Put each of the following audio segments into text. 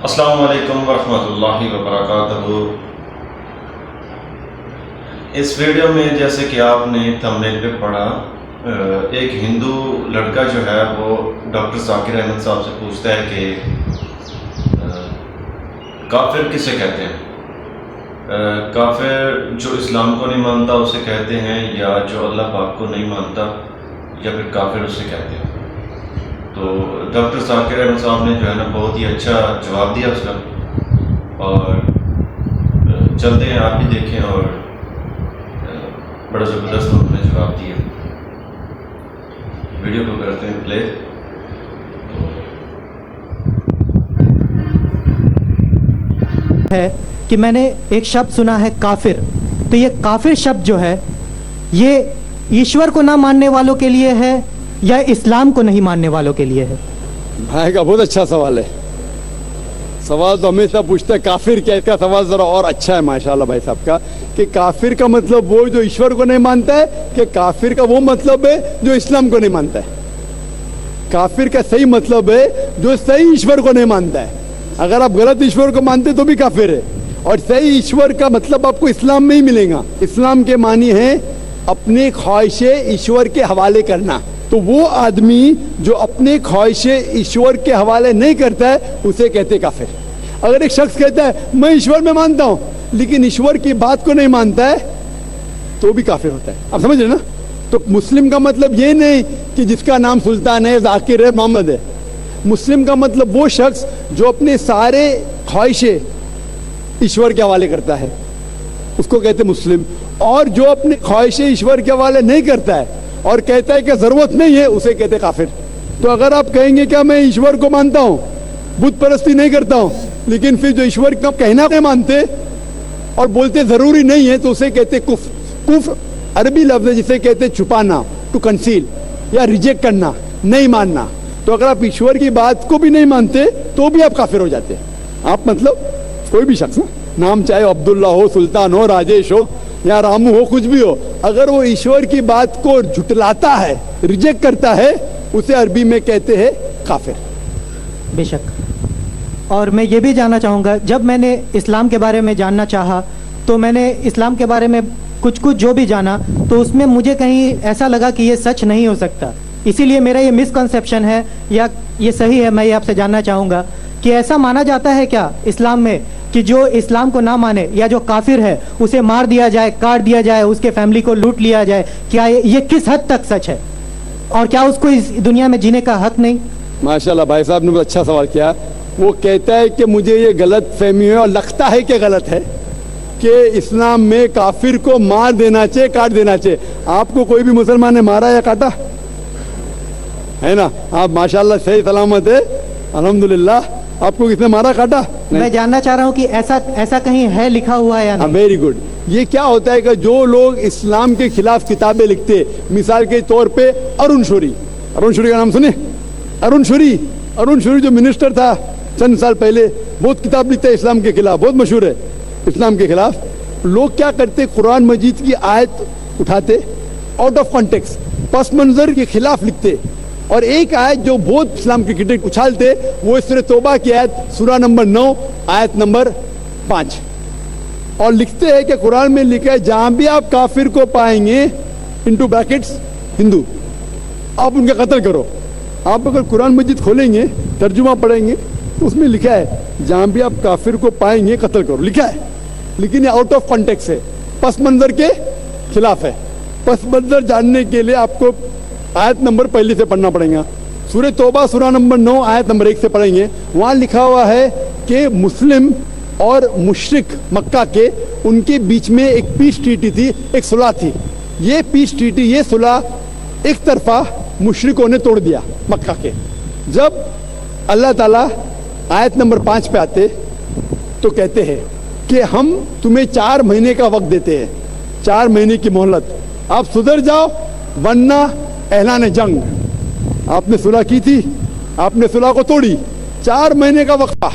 السلام علیکم ورحمۃ اللہ وبرکاتہ۔ اس ویڈیو میں جیسے کہ آپ نے تھمبنیل پہ پڑھا، ایک ہندو لڑکا جو ہے وہ ڈاکٹر ذاکر احمد صاحب سے پوچھتا ہے کہ کافر کسے کہتے ہیں؟ کافر جو اسلام کو نہیں مانتا اسے کہتے ہیں، یا جو اللہ پاک کو نہیں مانتا، یا پھر کافر اسے کہتے ہیں؟ تو ڈاکٹر ذاکر احمد صاحب نے جو ہے نا بہت ہی اچھا جواب دیا اس کا، اور چلتے ہیں آپ بھی دیکھیں، اور بڑا زبردست انہوں نے جواب دیا۔ ویڈیو کو کرتے ہیں پلے۔ ہے کہ میں نے ایک شبد سنا ہے کافر، تو یہ کافر شبد جو ہے یہ ایشور کو نہ ماننے والوں کے لیے ہے یا اسلام کو نہیں ماننے والوں کے لیے ہے؟ بھائی کا بہت اچھا سوال ہے۔ سوال تو ہمیشہ پوچھتے ہیں کافر کیا، اس کا سوال ذرا اور اچھا ہے ماشاءاللہ بھائی صاحب کا، کہ کافر کا مطلب وہ جو ایشور کو نہیں مانتا ہے، کہ کافر کا وہ مطلب ہے جو اسلام کو نہیں مانتا ہے؟ کافر کا صحیح مطلب ہے جو صحیح ایشور کو نہیں مانتا ہے۔ اگر آپ غلط ایشور کو مانتے تو بھی کافر ہے، اور صحیح ایشور کا مطلب آپ کو اسلام میں ہی ملے گا۔ اسلام کے معنی ہے اپنی خواہشیں ایشور کے حوالے کرنا۔ تو وہ آدمی جو اپنے خواہشیں ایشور کے حوالے نہیں کرتا ہے اسے کہتے کافر۔ اگر ایک شخص کہتا ہے میں ایشور میں مانتا ہوں لیکن ایشور کی بات کو نہیں مانتا ہے تو بھی کافر ہوتا ہے۔ آپ سمجھ رہے نا؟ تو مسلم کا مطلب یہ نہیں کہ جس کا نام سلطان ہے، ذاکر ہے، محمد ہے۔ مسلم کا مطلب وہ شخص جو اپنے سارے خواہشیں ایشور کے حوالے کرتا ہے، اس کو کہتے مسلم۔ اور جو اپنے خواہشیں ایشور کے حوالے نہیں کرتا ہے اور کہتا ہے کہ ضرورت نہیں ہے، اسے کہتے کافر۔ تو اگر آپ کہیں گے کہ میں ایشور کو مانتا ہوں، بت پرستی نہیں کرتا ہوں، لیکن پھر جو ایشور کا کہنا نہیں مانتے اور بولتے ضروری نہیں ہے، تو اسے کہتے کفر۔ کفر عربی لفظ ہے جسے کہتے چھپانا، ٹو کنسیل، یا ریجیکٹ کرنا، نہیں ماننا۔ تو اگر آپ ایشور کی بات کو بھی نہیں مانتے تو بھی آپ کافر ہو جاتے ہیں۔ آپ مطلب کوئی بھی شخص، نام چاہے عبداللہ ہو، سلطان ہو، راجیش ہو، یا رامو ہو، کچھ بھی ہو، اگر وہ ایشور کی بات کو جھٹلاتا ہے، ریجیکٹ کرتا ہے، اسے عربی میں کہتے ہیں کافر۔ بے شک۔ اور میں یہ بھی جاننا چاہوں گا، جب میں نے اسلام کے بارے میں جاننا چاہا تو میں نے اسلام کے بارے میں کچھ جو بھی جانا، تو اس میں مجھے کہیں ایسا لگا کہ یہ سچ نہیں ہو سکتا۔ اسی لیے میرا یہ مسکنسیپشن ہے، یا یہ صحیح ہے، میں یہ آپ سے جاننا چاہوں گا کہ ایسا مانا جاتا ہے کیا اسلام میں کہ جو اسلام کو نہ مانے یا جو کافر ہے اسے مار دیا جائے، کاٹ دیا جائے، اس کے فیملی کو لوٹ لیا جائے؟ کیا یہ کس حد تک سچ ہے، اور کیا اس کو اس دنیا میں جینے کا حق نہیں؟ ماشاءاللہ بھائی صاحب نے بہت اچھا سوال کیا۔ وہ کہتا ہے کہ مجھے یہ غلط فہمی ہے، اور لگتا ہے کہ غلط ہے، کہ اسلام میں کافر کو مار دینا چاہیے، کاٹ دینا چاہیے۔ آپ کو کوئی بھی مسلمان نے مارا یا کاٹا ہے نا؟ آپ ماشاءاللہ صحیح سلامت ہے، الحمدللہ۔ آپ کو کس نے مارا، کاٹا؟ میں جاننا چاہ رہا ہوں کہ ایسا کہیں ہے لکھا ہوا ہے یا نہیں؟ Very good. یہ کیا ہوتا ہے کہ جو لوگ اسلام کے خلاف کتابیں لکھتے، مثال کے طور پہ ارون شوری کا نام سنے؟ ارون شوری جو منسٹر تھا چند سال پہلے، بہت کتاب لکھتا ہے اسلام کے خلاف، بہت مشہور ہے اسلام کے خلاف۔ لوگ کیا کرتے، قرآن مجید کی آیت اٹھاتے، آؤٹ آف کانٹیکسٹ، پس منظر کے خلاف لکھتے، اور ایک آیت جو بہت اسلام کی کرٹک اچھالتے، وہ سورہ توبہ کی آیت، سورہ نمبر 9 آیت نمبر 5، اور لکھتے ہیں کہ قرآن میں لکھا ہے جہاں بھی آپ کافر کو پائیں گے، انٹو بریکٹس ہندو، آپ ان کا قتل کرو۔ آپ اگر قرآن مجید کھولیں گے، ترجمہ پڑھیں گے، تو اس میں لکھا ہے جہاں بھی آپ کافر کو پائیں گے قتل کرو، لکھا ہے، لیکن یہ آؤٹ آف کانٹیکس ہے، پس منظر کے خلاف ہے۔ پس منظر جاننے کے لیے آپ کو آیت نمبر پہلے سے پڑھنا پڑے گا۔ سورہ توبہ سورہ نمبر 9 آیت نمبر 1 سے پڑھیں گے، وہاں لکھا ہوا ہے کہ مسلم اور مشرک مکہ کے، ان کے بیچ میں ایک پیس ٹریٹی تھی، ایک صلح تھی۔ یہ پیس ٹریٹی، یہ صلح ایک طرفہ مشرکوں نے توڑ دیا مکہ کے۔ جب اللہ تعالیٰ آیت نمبر 5 پہ آتے تو کہتے ہیں کہ ہم تمہیں 4 مہینے کا وقت دیتے ہیں، 4 مہینے کی مہلت، آپ سدھر جاؤ ورنہ اعلان جنگ۔ آپ نے صلح کی تھی، آپ نے صلح کو توڑی، 4 مہینے کا وقت تھا،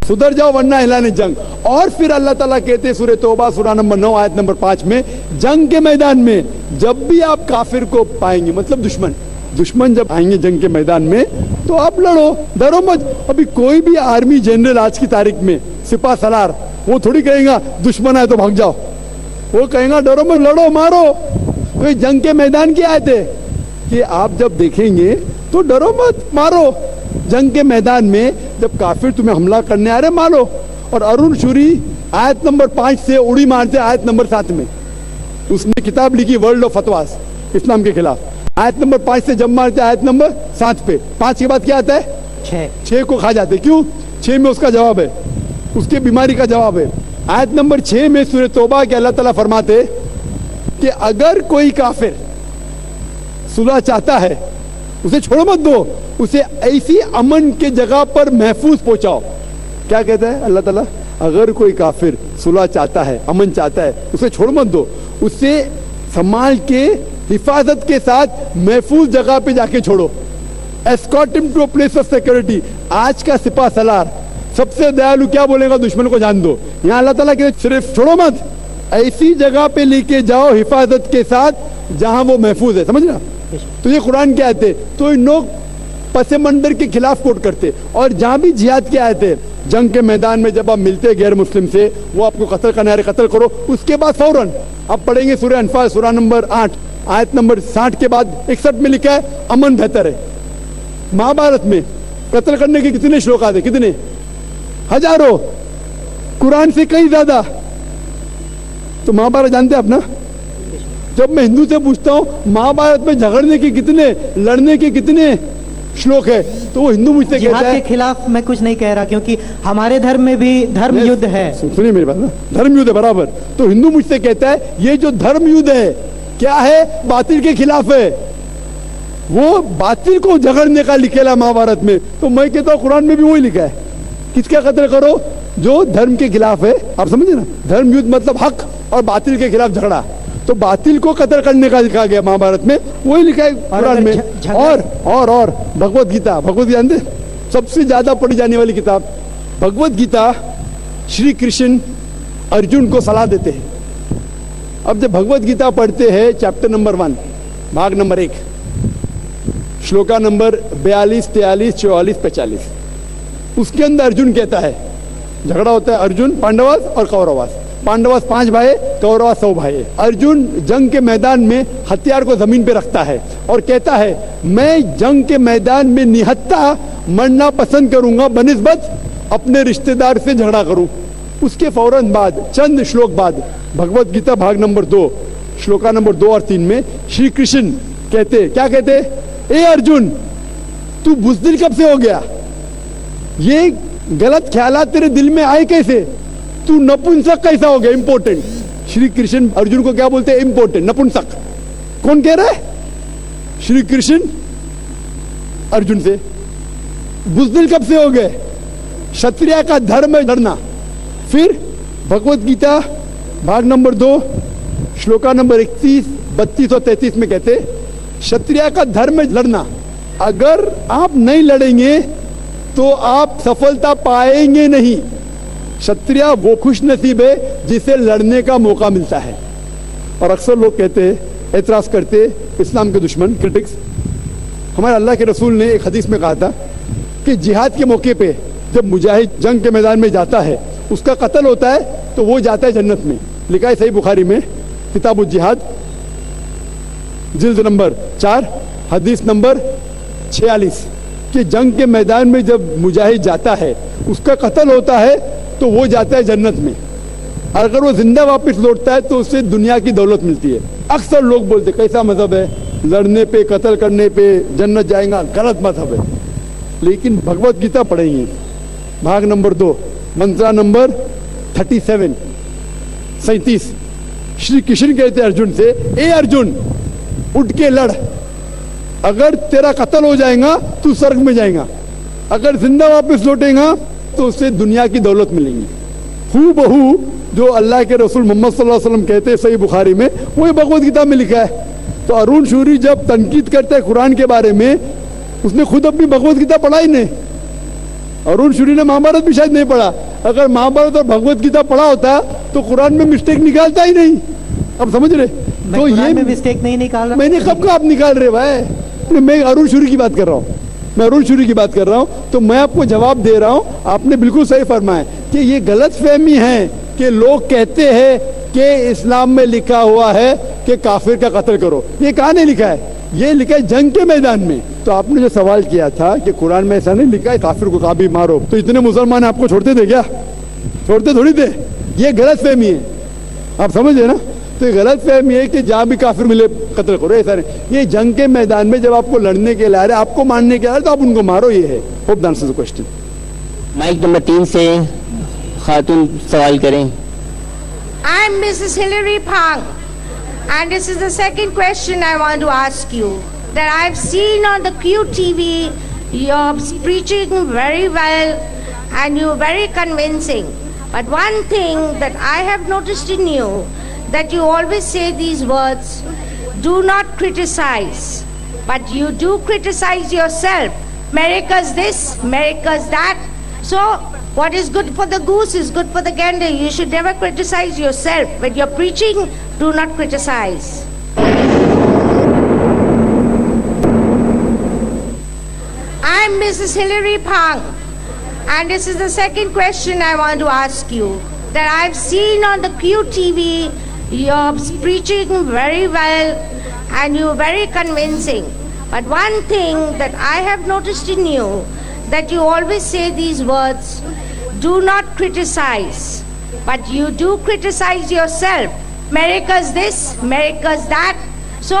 سدھر جاؤ ورنہ اعلان جنگ۔ اور پھر اللہ تعالیٰ کہتے ہیں سورہ توبہ سورہ نمبر 9 آیت نمبر 5 میں، جنگ کے میدان میں جب بھی آپ کافر کو پائیں گے، مطلب دشمن، दुश्मन जब आएंगे जंग के मैदान में तो आप लड़ो, डरो मत। अभी कोई भी आर्मी जनरल आज की तारीख में, सिपा सलार, वो थोड़ी कहेगा दुश्मन आए तो भाग जाओ, वो कहेगा डरो मत, लड़ो, मारो। तो ये जंग के मैदान की आयत है कि आप जब देखेंगे तो डरो मत, मारो। जंग के मैदान में जब काफिर तुम्हें हमला करने आ रहे, मारो। और अरुण शूरी आयत नंबर 5 से उड़ी मारते आयत नंबर 7 में। उसने किताब लिखी वर्ल्ड ऑफ फतवास इस्लाम के खिलाफ। आयत नंबर 5 से जब मारते आयत नंबर 7 पे, 5 के बाद क्या आता है? 6 को खा जाते। क्यों? 6 में उसका जवाब है, उसकी बीमारी का जवाब है। आयत नंबर 6 में सूरह तौबा के अल्लाह ताला फरमाते कि अगर कोई काफिर सुलह चाहता है, उसे छोड़ो मत दो, उसे ऐसी अमन के जगह पर महफूज पहुंचाओ। क्या कहता है अल्लाह ताला? अगर कोई काफिर सुलह चाहता है, अमन चाहता है, उसे छोड़ मत दो, उसे संभाल के हिफाजत के साथ महफूज जगह पे जाके छोड़ो। Escort him to a place of security. आज का सिपा सलार सबसे दयालु क्या बोलेगा? दुश्मन को जान दो। यहाँ अल्लाह ताला कहते सिर्फ छोड़ो मत, ऐसी जगह पे लेके जाओ हिफाजत के साथ जहां वो महफूज है। समझ ना? तो ये कुरान क्या आयत है? तो इन लोग पसे मंडर के खिलाफ कोट करते। और जहां भी जिहाद की आयत है, जंग के मैदान में जब आप मिलते गैर मुस्लिम से, वो आपको कत्ल करने आ रहे, कत्ल करो। उसके बाद फौरन आप पढ़ेंगे सूरह अनफाल सूरह नंबर 8 आयत नंबर 60 के बाद 61 में लिखा है अमन बेहतर है। महाभारत में कत्ल करने के कितने श्लोक आते? कितने? हजारों, कुरान से कहीं ज्यादा। तो महाभारत जानते हैं आप ना? जब मैं हिंदू से पूछता हूं महाभारत में झगड़ने के कितने, लड़ने के कितने श्लोक है, तो वो हिंदू मुझसे कहता जिहाद है। के खिलाफ मैं कुछ नहीं कह रहा, क्योंकि हमारे धर्म में भी धर्म युद्ध है। सुनिए मेरी बात ना, धर्म युद्ध है बराबर। तो हिंदू मुझसे कहता है ये जो धर्म युद्ध है क्या है? बातिल के खिलाफ है। वो बातिल को झगड़ने का लिखेला महाभारत में। तो मैं कहता हूँ कुरान में भी वही लिखा है, किसका कत्ल करो? जो धर्म के खिलाफ है। आप समझे ना? धर्म युद्ध मतलब हक और बातिल के खिलाफ झगड़ा। तो बातिल को कत्ल करने का लिखा गया महाभारत में, वही लिखा है कुरान में। और भगवत गीता, भगवत गीता जानते? सबसे ज्यादा पढ़ी जाने वाली किताब भगवत गीता। श्री कृष्ण अर्जुन को सलाह देते हैं। अब जब भगवत गीता पढ़ते हैं चैप्टर नंबर 1 भाग नंबर 1 श्लोका नंबर 42, 43, 44, 45, उसके अंदर अर्जुन कहता है, झगड़ा होता है अर्जुन पांडवास और कौरवास। पांडवास 5 भाई, कौरवास 100 भाई। अर्जुन जंग के मैदान में हथियार को जमीन पे रखता है और कहता है मैं जंग के मैदान में निहत्था मरना पसंद करूंगा बनिस्बत अपने रिश्तेदार से झगड़ा करूं। उसके फौरन बाद, चंद श्लोक बाद, भगवत गीता भाग नंबर 2 श्लोका नंबर 2 और 3 में श्री कृष्ण कहते, क्या कहते? ए अर्जुन, तू बुज़दिल कब से हो गया? ये गलत ख्यालात तेरे दिल में आए कैसे? तू नपुंसक कैसा हो गया? इंपॉर्टेंट। श्री कृष्ण अर्जुन को क्या बोलते हैं? इंपॉर्टेंट, नपुंसक। कौन कह रहा है? श्री कृष्ण अर्जुन से। बुज़दिल कब से हो गए? क्षत्रिय का धर्म है लड़ना। फिर भगवत गीता भाग नंबर 2 श्लोका नंबर 31, 32 और 33 में कहते क्षत्रिय का धर्म है लड़ना। अगर आप नहीं लड़ेंगे तो आप सफलता पाएंगे नहीं। क्षत्रिय वो खुश नसीब है जिसे लड़ने का मौका मिलता है। और अक्सर लोग कहते, एतराज करते, इस्लाम के दुश्मन, क्रिटिक्स, हमारे अल्लाह के रसूल ने एक हदीस में कहा था कि जिहाद के मौके पे जब मुजाहिद जंग के मैदान में जाता है, उसका कत्ल होता है तो वो जाता है जन्नत में। लिखा है सही बुखारी में किताबुल जिहाद जिल्द नंबर 4 हदीस नंबर 46 कि जंग के मैदान में जब मुजाहिद जाता है, उसका कत्ल होता है तो वो जाता है जन्नत में। अगर वो जिंदा वापस लौटता है तो उससे दुनिया की दौलत मिलती है। अक्सर लोग बोलते कैसा मजहब है, लड़ने पे कत्ल करने पे जन्नत जाएगा, गलत मजहब है। लेकिन भगवत गीता पढ़ेंगे भाग नंबर 2 मंत्रा नंबर 37, 37, श्री कृष्ण कहते अर्जुन से, ए अर्जुन उठ के लड़। अगर तेरा कत्ल हो जाएगा तू स्वर्ग में जाएगा, अगर जिंदा वापस लौटेगा तो उससे दुनिया की दौलत मिलेगी। हू बहू जो अल्लाह के रसूल मोहम्मद सल्लल्लाहु अलैहि वसल्लम कहते हैं सही बुखारी में, वही भगवत गीता में लिखा है। तो अरुण शूरी जब तनकीद करता है कुरान के बारे में, उसने खुद अपनी भगवत गीता पढ़ा ही नहीं। अरुण शूरी ने महाभारत भी शायद नहीं पढ़ा। अगर महाभारत और भगवत गीता पढ़ा होता तो कुरान में मिस्टेक निकालता ही नहीं। अब समझ रहे? तो ये मिस्टेक नहीं निकाल रहा। मैंने कब का आप निकाल रहे भाई? میں ارون شوری کی بات کر رہا ہوں تو میں آپ کو جواب دے رہا ہوں. آپ نے بالکل صحیح فرمایا کہ یہ غلط فہمی ہے کہ لوگ کہتے ہیں کہ اسلام میں لکھا ہوا ہے کہ کافر کا قتل کرو. یہ کہاں نہیں لکھا ہے؟ یہ لکھا ہے جنگ کے میدان میں. تو آپ نے جو سوال کیا تھا کہ قرآن میں ایسا نہیں لکھا ہے کافر کو کبھی مارو, تو اتنے مسلمان آپ کو چھوڑتے تھے کیا؟ چھوڑتے تھوڑی تھے. یہ غلط فہمی ہے, آپ سمجھے نا. تو یہ غلط فہمی ہے کہ جہاں بھی کافر ملے قتل کرو, ایسا نہیں. یہ جنگ کے میدان میں جب آپ کو لڑنے کے لیے آ رہے, آپ کو مارنے کے آ رہے, تو آپ ان کو مارو. یہ ہے. Hope the answer the question. Mic number 3 سے خاتون سوال کریں. I'm Mrs. Hilary Phang, and this is the second question I want to ask you. That I've seen on the QTV, you're preaching very well and you're very convincing. But one thing that I have noticed in you, that you always say these words, do not criticize, but you do criticize yourself. America's this, America's that. So what is good for the goose is good for the gander. You should never criticize yourself. When you're preaching, do not criticize. I'm Mrs. Hilary Phang, and this is the second question I want to ask you. That I've seen on the QTV, you're preaching very well and you're very convincing. But one thing that I have noticed in you, that you always say these words, do not criticize, but you do criticize yourself. America's this, America's that. So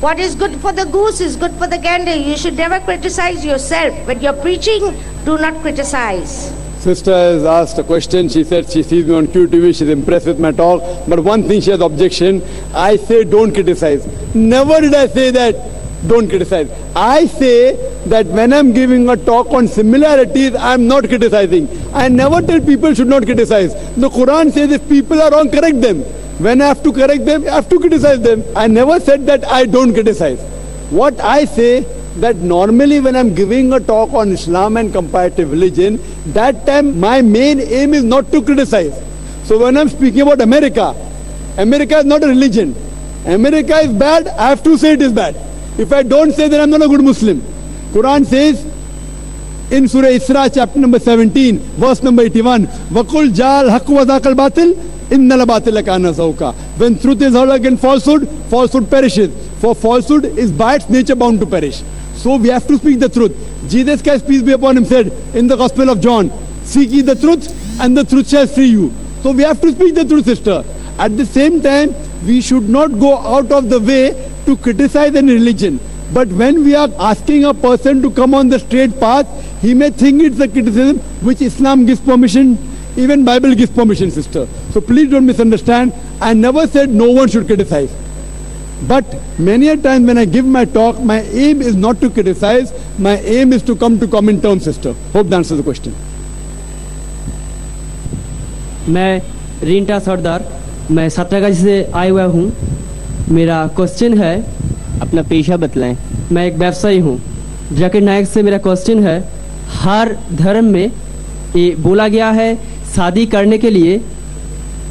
what is good for the goose is good for the gander. You should never criticize yourself. When you're preaching, do not criticize. Sister has asked a question. She said she sees me on QTV, she's impressed with my talk, but one thing she has objection. I say don't criticize. Never did I say that don't criticize. I say that when I'm giving a talk on similarities, I'm not criticizing. I never tell people should not criticize. The Quran says if people are wrong, correct them. When I have to correct them, I have to criticize them. I never said that I don't criticize. What I say, that normally when I'm giving a talk on Islam and comparative religion, that time my main aim is not to criticize. So when I'm speaking about America, America is not a religion. America is bad, I have to say it is bad. If I don't say, then I'm not a good Muslim. Quran says in Surah Isra, chapter number 17, verse number 81, وَقُلْ جَالْ حَقُّ وَذَاقَ الْبَاطِلِ إِنَّ الْبَاطِلَ كَانَ زَهُوقًا. When truth is heard against falsehood, falsehood perishes. For falsehood is by its nature bound to perish. So we have to speak the truth. Jesus Christ, peace be upon him, said in the Gospel of John, seek ye the truth and the truth shall free you. So we have to speak the truth, sister. At the same time, we should not go out of the way to criticize any religion. But when we are asking a person to come on the straight path, he may think it's a criticism which Islam gives permission, even Bible gives permission, sister. So please don't misunderstand. I never said no one should criticize. But many a time when I give my talk, my aim is not to criticize, my aim is to come to common terms, sister. Hope that answers the question. मैं रिंटा सरदार, मैं सातरागाछी से आया हुआ हूँ. मेरा question है, اپنا پیشہ بتلائیں. मैं एक व्यवसायी हूँ. जाकिर नायक से मेरा क्वेश्चन है, हर धर्म में ये बोला गया है शादी करने के लिए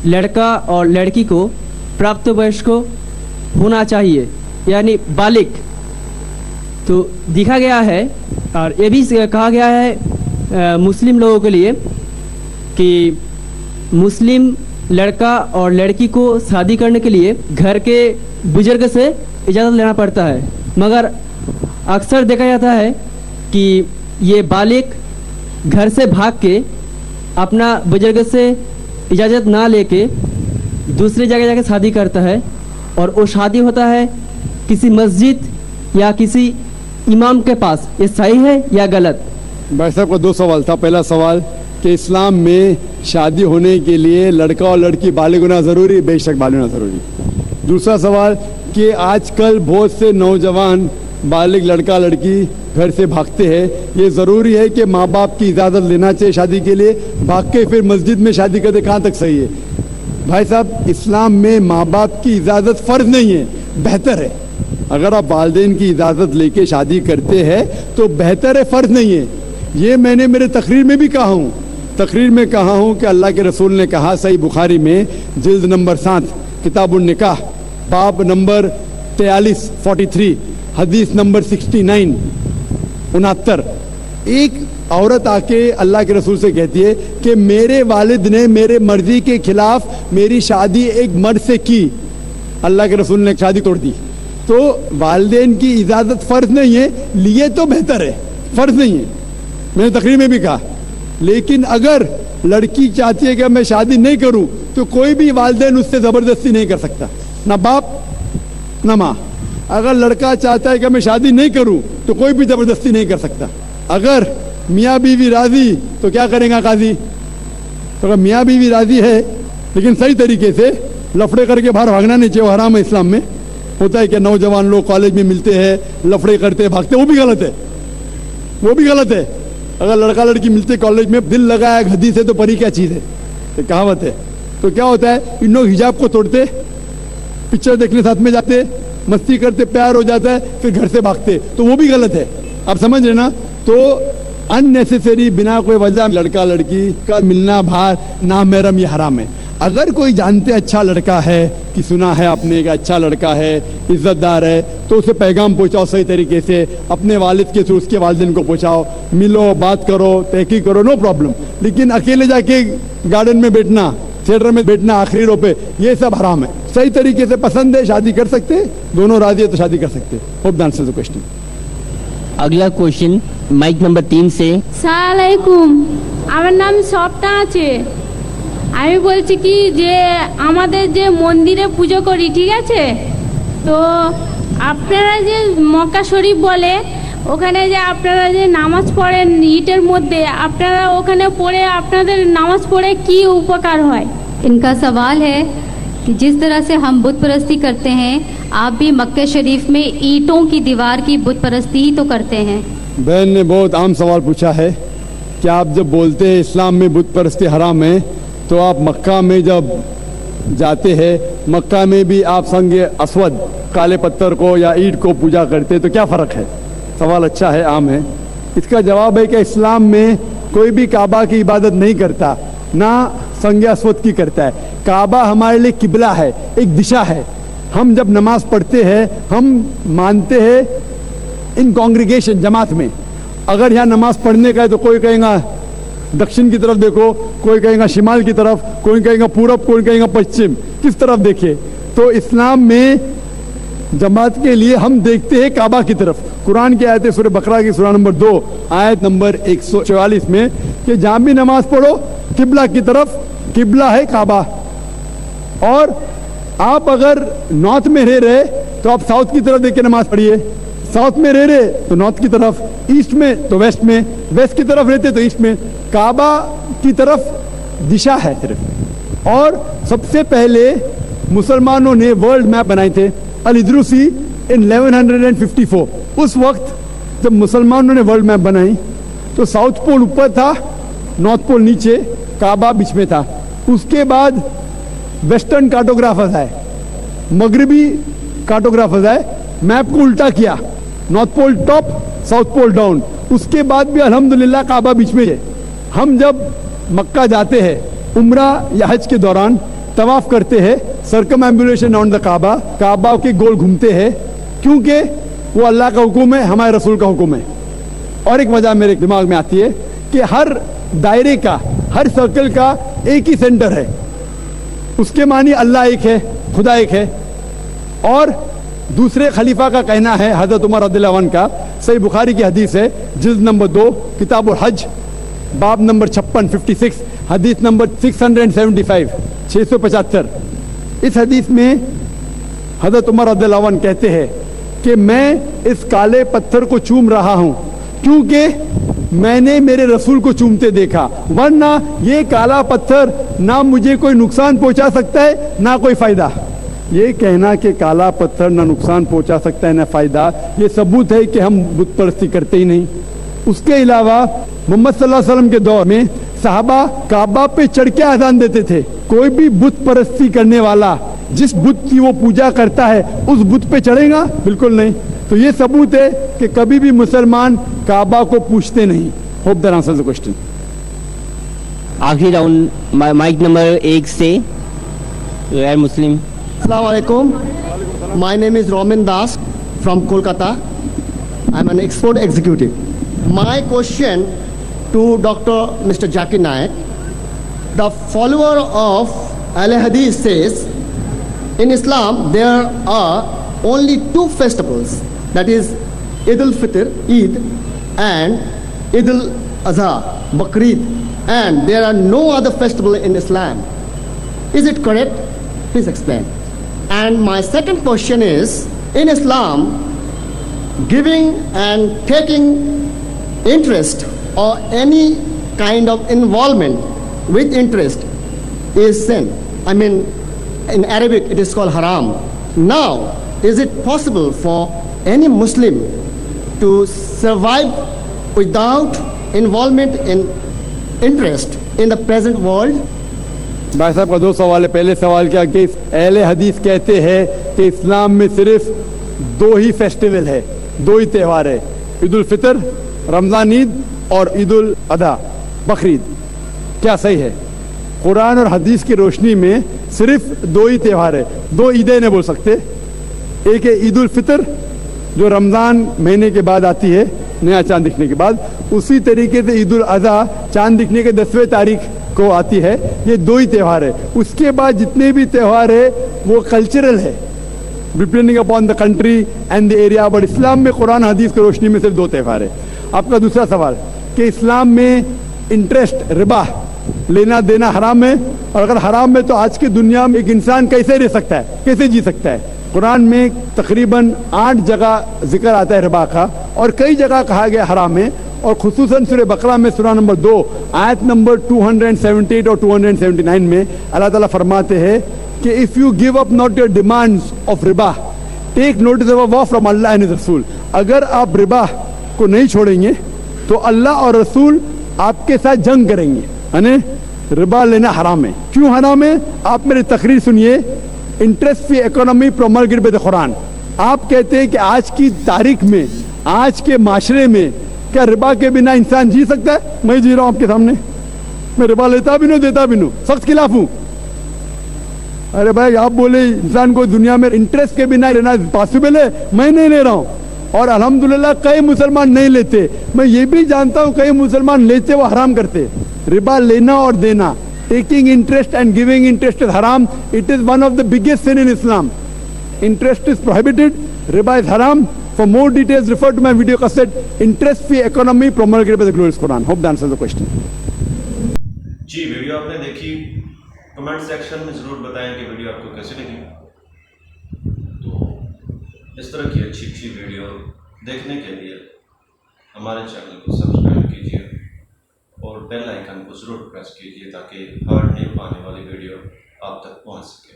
लड़का और लड़की को प्राप्त वयस्क होना चाहिए, यानी बालिग. तो दिखा गया है और ये भी कहा गया है मुस्लिम लोगों के लिए कि मुस्लिम लड़का और लड़की को शादी करने के लिए घर के बुजुर्ग से इजाज़त लेना पड़ता है. मगर अक्सर देखा जाता है कि ये बालिग घर से भाग के अपना बुजुर्ग से इजाज़त ना लेके दूसरी जगह जाके शादी करता है, और वो शादी होता है किसी मस्जिद या किसी इमाम के पास. ये सही है या गलत? भाई साहब का दो सवाल था. पहला सवाल कि इस्लाम में शादी होने के लिए लड़का और लड़की बालिग होना ज़रूरी, बेशक बालिग होना ज़रूरी. दूसरा सवाल कि आजकल बहुत से नौजवान बालिग लड़का लड़की घर से भागते हैं. ये ज़रूरी है कि माँ बाप की इजाज़त लेना चाहिए शादी के लिए, भाग के फिर मस्जिद में शादी करते, कहाँ तक सही है? भाई साहब, इस्लाम में माँ बाप की इजाज़त फ़र्ज़ नहीं है, बेहतर है. अगर आप वालिदैन की इजाज़त लेके शादी करते हैं तो बेहतर है, फ़र्ज़ नहीं है. ये मैंने मेरे तकरीर में भी कहा हूँ. तकरीर में कहा हूँ कि अल्लाह के रसूल ने कहा, सही बुखारी में जिल्द नंबर 7 किताबुन निकाह बाब नंबर 43 43, हदीस नंबर 69 69, एक औरत आके अल्लाह के रसूल से कहती है कि मेरे वालिद ने मेरे मर्जी के खिलाफ मेरी शादी एक मर्द से की, अल्लाह के रसूल ने शादी तोड़ दी। तो वालिदैन की इजाज़त फ़र्ज नहीं है, लिए तो बेहतर है, फ़र्ज नहीं है, मैंने तकरीर में भी कहा। लेकिन अगर लड़की चाहती है कि मैं शादी नहीं करूं तो कोई भी वालिदैन उससे ज़बरदस्ती नहीं कर सकता, ना बाप ना माँ। अगर लड़का चाहता है कि मैं शादी नहीं करूं तो कोई भी ज़बरदस्ती नहीं कर सकता। अगर मियाँ बीवी राजी तो क्या करेगा काजी? तो अगर मियाँ बीवी राजी है लेकिन सही तरीके से, लफड़े करके बाहर भागना नहीं चाहिए, वो हराम है इस्लाम में। होता है कि नौजवान लोग कॉलेज में मिलते हैं, लफड़े करते भागते, वो भी गलत है, वो भी गलत है। अगर लड़का लड़की मिलते कॉलेज में, दिल लगाया गधी से तो परी क्या चीज़ है, ये कहावत है। तो क्या होता है, इन लोग हिजाब को तोड़ते, पिक्चर देखने साथ में जाते, मस्ती करते, प्यार हो जाता है, फिर घर से भागते, तो वो भी गलत है। आप समझ रहे ना? तो अननेसेसरी बिना कोई वजह लड़का लड़की का मिलना बाहर नामहरम, ये हराम है। अगर कोई जानते अच्छा लड़का है कि सुना है आपने का अच्छा लड़का है, इज्जतदार है, तो उसे पैगाम पहुंचाओ सही तरीके से, अपने वालिद के थ्रू उसके वालिदैन को पहुंचाओ, मिलो, बात करो, तहकीक करो, नो प्रॉब्लम। लेकिन अकेले जाके गार्डन में बैठना, थिएटर में बैठना आखिरी रो पे, ये सब हराम है। सही तरीके से पसंद है, शादी कर सकते, दोनों राजी है तो शादी कर सकते। Hope the answer the question. अगला क्वेश्चन माइक नंबर 3 से। সালামালাইকুম, আমার নাম সপনা আছে। আমি বলছি কি যে আমাদের যে মন্দিরে পুজো করি, ঠিক আছে, তো আপনারা যে মক্কা শরীফ বলে ওখানে যে আপনারা যে নামাজ পড়েন ইটের মধ্যে, আপনারা ওখানে পড়ে আপনাদের নামাজ পড়ে কি উপকার হয়? इनका सवाल है कि जिस तरह से हम बुत परस्ती करते हैं, आप भी मक्का शरीफ में ईंटों की दीवार की बुत परस्ती ही तो करते हैं। बहन ने बहुत आम सवाल पूछा है कि आप जब बोलते हैं इस्लाम में बुत परस्ती हराम है, तो आप मक्का में जब जाते हैं, मक्का में भी आप संग असवद काले पत्थर को या ईंट को पूजा करते, तो क्या फ़र्क है? सवाल अच्छा है, आम है। इसका जवाब है कि इस्लाम में कोई भी काबा की इबादत नहीं करता, ना संग असवद की करता है। काबा हमारे लिए किबला है, एक दिशा है। हम जब नमाज पढ़ते हैं, हम मानते हैं इन कांग्रीगेशन, जमात में। अगर यहाँ नमाज पढ़ने का है तो कोई कहेगा दक्षिण की तरफ देखो, कोई कहेगा शिमाल की तरफ, कोई कहेगा पूरब, कोई कहेगा पश्चिम, किस तरफ देखे। तो इस्लाम में जमात के लिए हम देखते हैं काबा की तरफ। कुरान की आयत है सूरह बकरा की सूरह नंबर 2 आयत नंबर 144 में कि जहाँ भी नमाज पढ़ो किबला की तरफ, किबला है काबा। और आप अगर नॉर्थ में रह रहे तो आप साउथ की तरफ देख के नमाज पढ़िए, साउथ में रह रहे तो नॉर्थ की तरफ, ईस्ट में तो वेस्ट में, वेस्ट की तरफ रहते तो ईस्ट में। काबा की तरफ दिशा है सिर्फ। और सबसे पहले मुसलमानों ने वर्ल्ड मैप बनाए थे, अल-इद्रुसी इन 1154। उस वक्त जब मुसलमानों ने वर्ल्ड मैप बनाई तो साउथ पोल ऊपर था, नॉर्थ पोल नीचे, काबा बीच में था। उसके बाद वेस्टर्न कार्टोग्राफर्स आए, मगरबी कार्टोग्राफर्स आए, मैप को उल्टा किया, north pole top, south pole down. उसके बाद भी अल्हम्दुलिल्लाह काबा बीच में है। हम जब मक्का जाते हैं उम्रा या हज के दौरान तवाफ करते हैं, सर्कमएम्बुलेशन राउंड द काबा, काबा के गोल घूमते हैं, क्योंकि वो अल्लाह का हुक्म है, हमारे रसूल का हुक्म है। और एक वजह मेरे दिमाग में आती है कि हर दायरे का, हर सर्कल का एक ही सेंटर है, उसके मानी अल्लाह एक है, खुदा एक है। और दूसरे खलीफा का कहना है, हजरत उमर रज़ियल्लाहु अन्हु का, सही बुखारी की हदीस है, जिल्द नंबर 2 किताबुल हज, बाब नंबर 56 हदीस नंबर 675 675। इस हदीस में हजरत उमर रज़ियल्लाहु अन्हु कहते हैं कि मैं इस काले पत्थर को चूम रहा हूं क्योंकि मैंने मेरे रसूल को चूमते देखा, वरना ये काला पत्थर ना मुझे कोई नुकसान पहुंचा सकता है ना कोई फायदा। ये कहना कि काला पत्थर ना नुकसान पहुंचा सकता है ना फायदा, ये सबूत है कि हम बुत परस्ती करते ही नहीं। उसके अलावा मोहम्मद सल्लल्लाहु अलैहि वसल्लम के दौर में साहबा काबा पे चढ़ के आजान देते थे। कोई भी बुत परस्ती करने वाला जिस बुत की वो पूजा करता है उस बुत पे चढ़ेगा? बिल्कुल नहीं। तो ये सबूत है कि कभी भी मुसलमान काबा को पूछते नहीं। Hope that answers the question. आखिरी राउंड माइक नंबर 1 से गैर मुस्लिम। Assalamu alaikum. My name is Roman Das. from Kolkata. I'm an export executive. My question to Dr. Mr. Zakir Naik, the follower of Ahl Hadith says, in Islam there are only two festivals, that is Eid al-Fitr, Eid, and Eid al-Adha, Bakrid, and there are no other festival in Islam. Is it correct? Please explain. And my second question is, in Islam, giving and taking interest or any kind of involvement with interest is sin. I mean, in Arabic it is called haram. Now, is it possible for any Muslim to survive without involvement in interest in the present world? भाई साहब का दो सवाल है. पहले सवाल क्या कि अहले हदीस कहते हैं कि इस्लाम में सिर्फ दो ही फेस्टिवल है, दो ही त्यौहार है, ईद उल फितर, रमज़ान ईद और ईद उल अधा, बकरीद. क्या सही है? कुरान और हदीस की रोशनी में सिर्फ दो ही त्यौहार है, दो ईदें नहीं बोल सकते. एक है ईद उल फितर जो रमज़ान महीने के बाद आती है, नया चांद दिखने के बाद. उसी तरीके से ईद उल अधा चांद दिखने के 10वें तारीख को आती है. ये दो ही त्यौहार है. उसके बाद जितने भी त्यौहार है वो कल्चरल है, depending upon the country and the area. But Islam में कुरान हदीस की रोशनी में सिर्फ दो त्यौहार है. आपका दूसरा सवाल कि इस्लाम में इंटरेस्ट, रिबा लेना देना हराम है, और अगर हराम है तो आज की दुनिया में एक इंसान कैसे रह सकता है, कैसे जी सकता है? कुरान में तकरीबन 8 जगह जिक्र आता है रिबा का, और कई जगह कहा गया हराम है. और खुसूसन सूरह बकरा में सूरह नंबर 2 आयत नंबर 278 और 279 में अल्लाह ताला फरमाते हैं कि if you give up not your demands of रिबा take notice of a war from अल्लाह एंड हिज रसूल. अगर आप रिबा को नहीं छोड़ेंगे तो अल्लाह और रसूल आपके साथ जंग करेंगे. यानी रिबा लेना हराम है. क्यों हराम है? आप मेरी तकरीर सुनिए. Interest free economy promulgated by the Quran. आप कहते हैं कि आज की तारीख में, आज के माशरे में क्या रिबा के बिना इंसान जी सकता है? मैं जी रहा हूं आपके सामने. मैं रिबा लेता भी नहीं, देता भी नहीं, सख्त खिलाफ हूं. अरे भाई आप बोले इंसान को दुनिया में इंटरेस्ट के बिना लेना पॉसिबल है, मैं नहीं ले रहा हूं. और अल्हम्दुलिल्लाह कई मुसलमान नहीं लेते. मैं ये भी जानता हूं कई मुसलमान लेते, वो हराम करते. रिबा लेना और देना, taking interest and giving interest is हराम. It is one of the biggest sin in Islam. Interest is prohibited, रिबा इज हराम. For more details, refer to my video cassette, Interest Free Economy promulgated by the Glorious Quran. Hope that answers the question. जी, video आपने देखी. Comment section में ज़रूर बताएं कि video आपको कैसी लगी. तो इस तरह की अच्छी अच्छी वीडियो देखने के लिए हमारे चैनल को सब्सक्राइब कीजिए और बेल आइकन को ज़रूर प्रेस कीजिए ताकि हर न्यू आने वाली वीडियो आप तक पहुंच सके.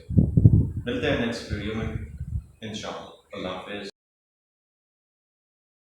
मिलते हैं नेक्स्ट वीडियो में इंशाअल्लाह. अल्लाह हाफ़िज़.